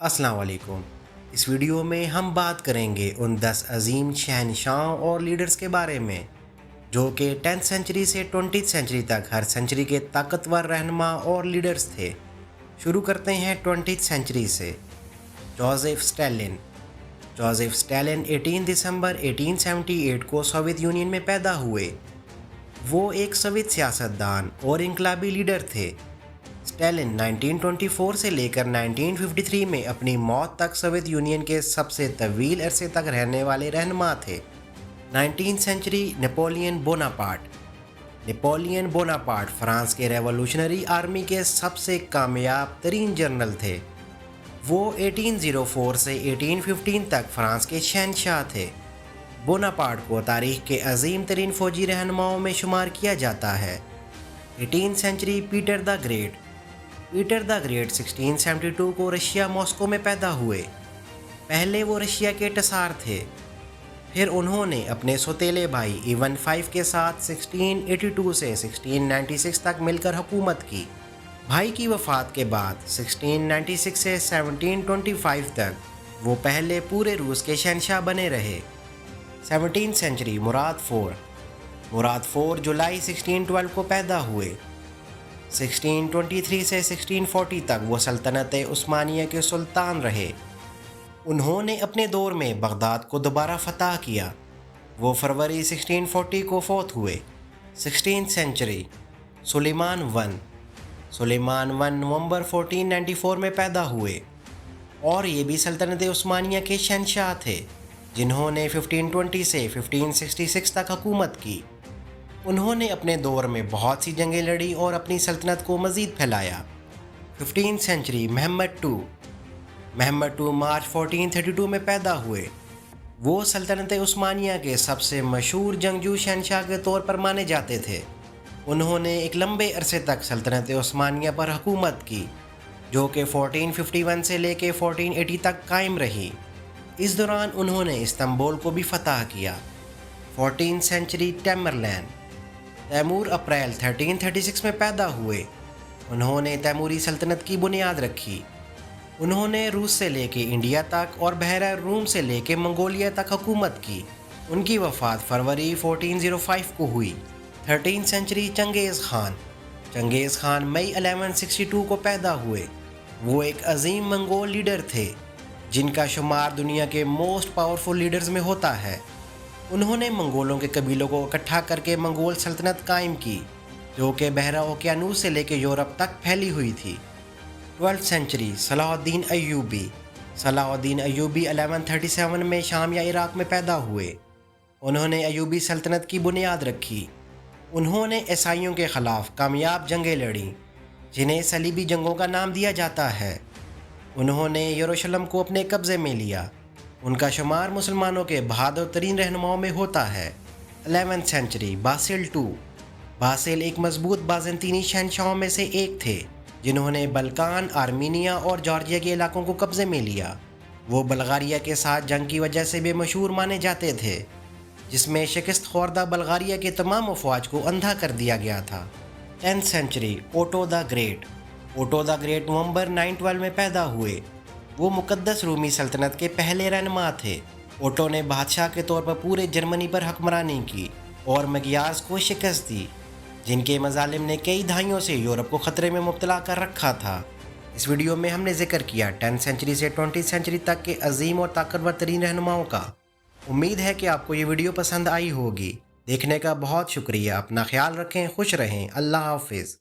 अस्सलाम वालेकुम। इस वीडियो में हम बात करेंगे उन 10 अजीम शहनशाहों और लीडर्स के बारे में जो कि 10th सेंचुरी से 20th सेंचुरी तक हर सेंचुरी के ताकतवर रहनुमा और लीडर्स थे। शुरू करते हैं 20th सेंचुरी से। Joseph Stalin. जोसेफ स्टालिन 18 दिसंबर 1878 को सोवियत यूनियन में पैदा हुए। वो एक सोवियत सियासतदान और इनकलाबी लीडर थे। स्टालिन 1924 से लेकर 1953 में अपनी मौत तक सोवियत यूनियन के सबसे तवील अरसे तक रहने वाले रहनुमा थे। 19th century. Napoleon Bonaparte France के रेवोल्यूशनरी आर्मी के सबसे कामयाब तरीन जनरल थे। वो 1804 से 1815 तक फ्रांस के शहनशाह थे। बोनापार्ट को तारीख के अजीम तरीन फौजी रहनुमाओं में शुमार किया जाता है। 18th century. Peter the great 1672 को रशिया मॉस्को में पैदा हुए। पहले वो रशिया के टसार थे, फिर उन्होंने अपने सौतेले भाई इवन V के साथ 1682 से 1696 तक मिलकर हुकूमत की। भाई की वफ़ात के बाद 1696 से 1725 तक वो पहले पूरे रूस के शहनशाह बने रहे। 17th century. मुराद IV जुलाई 1612 को पैदा हुए। 1623 से 1640 तक वो सल्तनत उस्मानिया के सुल्तान रहे। उन्होंने अपने दौर में बगदाद को दोबारा फतह किया। वो फरवरी 1640 को फौत हुए। 16th century. सुलेमान I नवंबर 1494 में पैदा हुए और ये भी सल्तनत उस्मानिया के शहनशाह थे जिन्होंने 1520 से 1566 तक हुकूमत की। उन्होंने अपने दौर में बहुत सी जंगें लड़ी और अपनी सल्तनत को मज़ीद फैलाया। 15th century. महमद II मार्च 1432 में पैदा हुए। वो सल्तनत उस्मानिया के सबसे मशहूर जंगजू शहनशाह के तौर पर माने जाते थे। उन्होंने एक लंबे अरसे तक सल्तनत उस्मानिया पर हुकूमत की जो कि 1451 से लेकर 1480 तक कायम रही। इस दौरान उन्होंने इस्तांबुल को भी फतह किया। 14th century. तैमूर अप्रैल 1336 में पैदा हुए। उन्होंने तैमूरी सल्तनत की बुनियाद रखी। उन्होंने रूस से लेके इंडिया तक और बहरा रूम से लेके मंगोलिया तक हुकूमत की। उनकी वफ़ात फरवरी 1405 को हुई। 13th century. चंगेज़ खान मई 1162 को पैदा हुए। वो एक अजीम मंगोल लीडर थे जिनका शुमार दुनिया के मोस्ट पावरफुल लीडर्स में होता है। उन्होंने मंगोलों के कबीलों को इकट्ठा करके मंगोल सल्तनत कायम की जो कि बहरा ओकियानूस से लेकर यूरोप तक फैली हुई थी। 12th century. सलाहुद्दीन अय्यूबी 1137 में शाम या इराक में पैदा हुए। उन्होंने अय्यूबी सल्तनत की बुनियाद रखी। उन्होंने ईसाइयों के ख़िलाफ़ कामयाब जंगें लड़ी जिन्हें सलीबी जंगों का नाम दिया जाता है। उन्होंने यरूशलेम को अपने कब्ज़े में लिया। उनका शुमार मुसलमानों के बहादुर तरीन रहनुमाओं में होता है। 11th century. बासिल एक मजबूत बाज़ंतीनी शहनशाहों में से एक थे जिन्होंने बल्कान, आर्मीनिया और जॉर्जिया के इलाकों को कब्ज़े में लिया। वो बल्गारिया के साथ जंग की वजह से भी मशहूर माने जाते थे जिसमें शिकस्त खोर्दा बल्गारिया के तमाम अफवाज को अंधा कर दिया गया था। 10th century. Otto the great November 912 में पैदा हुए। वो मुकद्दस रूमी सल्तनत के पहले रहनुमा थे। ओटो ने बादशाह के तौर पर पूरे जर्मनी पर हुक्मरानी की और मगियार्स को शिकस्त दी जिनके मजालिम ने कई दहाइयों से यूरोप को ख़तरे में मुब्तला कर रखा था। इस वीडियो में हमने जिक्र किया 10th सेंचुरी से 20th सेंचुरी तक के अजीम और ताकतवर तरीन रहनुमाओं का। उम्मीद है कि आपको ये वीडियो पसंद आई होगी। देखने का बहुत शुक्रिया। अपना ख्याल रखें, खुश रहें। अल्लाह हाफिज़।